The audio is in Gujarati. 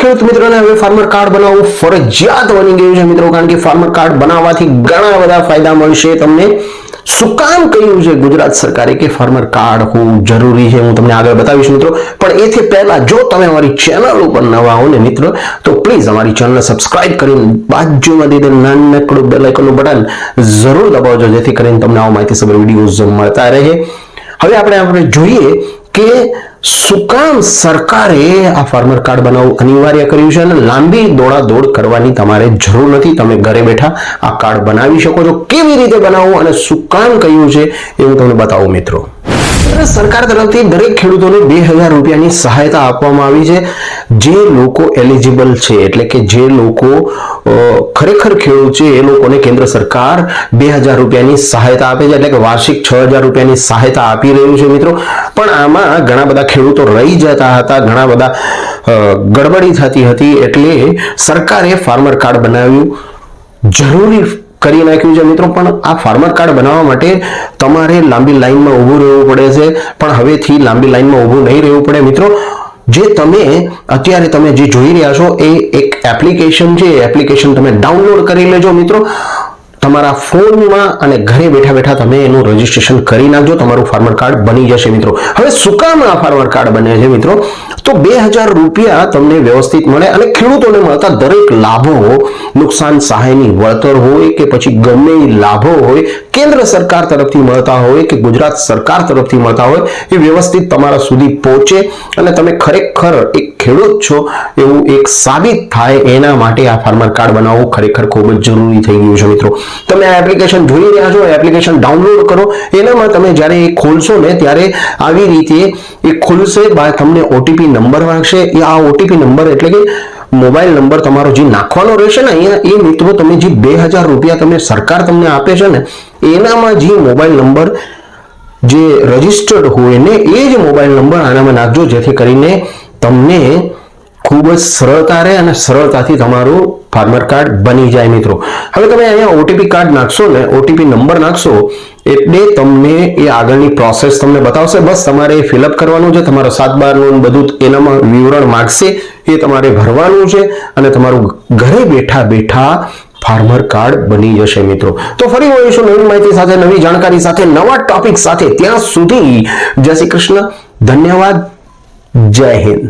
ખેડૂત મિત્રોને હવે ફાર્મર કાર્ડ બનાવવું ફરજિયાત બની ગયું છે મિત્રો, કારણ કે ફાર્મર કાર્ડ બનાવવાથી ઘણા બધા ફાયદા મળશે તમને. શું કામ કહ્યું છે ગુજરાત સરકારે કે ફાર્મર કાર્ડ હોવું જરૂરી છે, હું તમને આગળ બતાવીશ મિત્રો. પણ એથી પહેલા જો તમે અમારી ચેનલ ઉપર નવા હો ને મિત્રો, તો પ્લીઝ અમારી ચેનલને સબસ્ક્રાઇબ કરીને બાજુમાં દીધેલ નાનકડું બેલ આઇકનનું બટન જરૂર દબાવજો, જેથી કરીને તમને આવા માહિતીસભર વિડીયો મળતા રહે. હવે આપણે જોઈએ કે શું કામ સરકારે આ ફાર્મર કાર્ડ બનાવવું અનિવાર્ય કર્યું છે અને લાંબી દોડાદોડ કરવાની તમારે જરૂર નથી. તમે ઘરે બેઠા આ કાર્ડ બનાવી શકો છો. કેવી રીતે બનાવવું અને શું કામ કહ્યું છે એ હું તમને બતાવું મિત્રો. સરકાર તરફથી દરેક ખેડૂતોને 2000 રૂપિયાની સહાયતા આપવામાં આવી છે. જે લોકો એલિજિબલ છે, એટલે કે જે લોકો ખરેખર ખેડૂત છે, એ લોકોને કેન્દ્ર સરકાર 2000 રૂપિયાની સહાયતા આપે છે, એટલે કે વાર્ષિક 6000 રૂપિયાની સહાયતા આપી રહ્યું છે મિત્રો. પણ આમાં ઘણા બધા ખેડૂતો રહી જતા હતા, ઘણા બધા ગડબડી થતી હતી, એટલે સરકારે ફાર્મર કાર્ડ બનાવ્યું જરૂરી કરી નાખ્યું છે મિત્રો. પણ આ ફાર્મર કાર્ડ બનાવવા માટે તમારે લાંબી લાઈનમાં ઊભું રહેવું પડે છે, પણ હવેથી લાંબી લાઈનમાં ઊભું નહીં રહેવું પડે મિત્રો. જે અત્યારે તમે જે જોઈ રહ્યા છો એ એક એપ્લિકેશન છે. એપ્લિકેશન તમે ડાઉનલોડ કરી લેજો મિત્રો તમારા ફોનમાં, અને ઘરે બેઠા બેઠા તમે એનું રજીસ્ટ્રેશન કરી નાખજો, તમારું ફાર્મર કાર્ડ બની જશે મિત્રો. હવે શું કામ આ ફાર્મર કાર્ડ બને છે મિત્રો? તો 2000 રૂપિયા તમને વ્યવસ્થિત મળે અને ખેડૂતોને મળતા દરેક લાભો, નુકસાન સહાયની વળતર હોય કે પછી ગમે એ લાભો હોય, કેન્દ્ર સરકાર તરફથી મળતા હોય કે ગુજરાત સરકાર તરફથી મળતા હોય, એ વ્યવસ્થિત તમારા સુધી પહોંચે અને તમે ખરેખર એક ખેડૂત છો એવું એક સાબિત થાય, એના માટે આ ફાર્મર કાર્ડ બનાવવું ખરેખર ખૂબ જ જરૂરી થઈ ગયું છે મિત્રો. તમે આ એપ્લિકેશન જોઈ રહ્યા છો, એપ્લિકેશન ડાઉનલોડ કરો. એનામાં તમે જ્યારે એ ખોલશો ને ત્યારે આવી રીતે એ ખુલશે, તમને ઓટીપી નંબર માંગશે. એ આ ઓટીપી નંબર એટલે કે મોબાઈલ નંબર તમારો જે નાખવાનો રહેશે ને અહીંયા, એ મિત્રો તમે જે 2000 રૂપિયા તમે સરકાર તમને આપે છે ને, એનામાં જે મોબાઈલ નંબર જે રજીસ્ટર્ડ હોય ને એ જ મોબાઈલ નંબર આનામાં નાખજો, જેથી કરીને તમને ખૂબ જ સરળતા રહે અને સરળતાથી તમારું ફાર્મર કાર્ડ બની જાય મિત્રો. હવે તમે અહીંયા ઓટીપી કાર્ડ નાખશો ને, ઓટીપી નંબર નાખશો એટલે તમને એ આગળની પ્રોસેસ તમને બતાવશે. બસ તમારે ફિલઅપ કરવાનું છે, તમારો 7/12 નું બધું એનામાં વિવરણ માંગશે, એ તમારે ભરવાનું છે અને તમારું ઘરે બેઠા બેઠા ફાર્મર કાર્ડ બની જશે મિત્રો. તો ફરી મળીશું નવી માહિતી સાથે, નવી જાણકારી સાથે, નવા ટોપિક સાથે. ત્યાં સુધી જય શ્રી કૃષ્ણ, ધન્યવાદ, જય હિન્દ.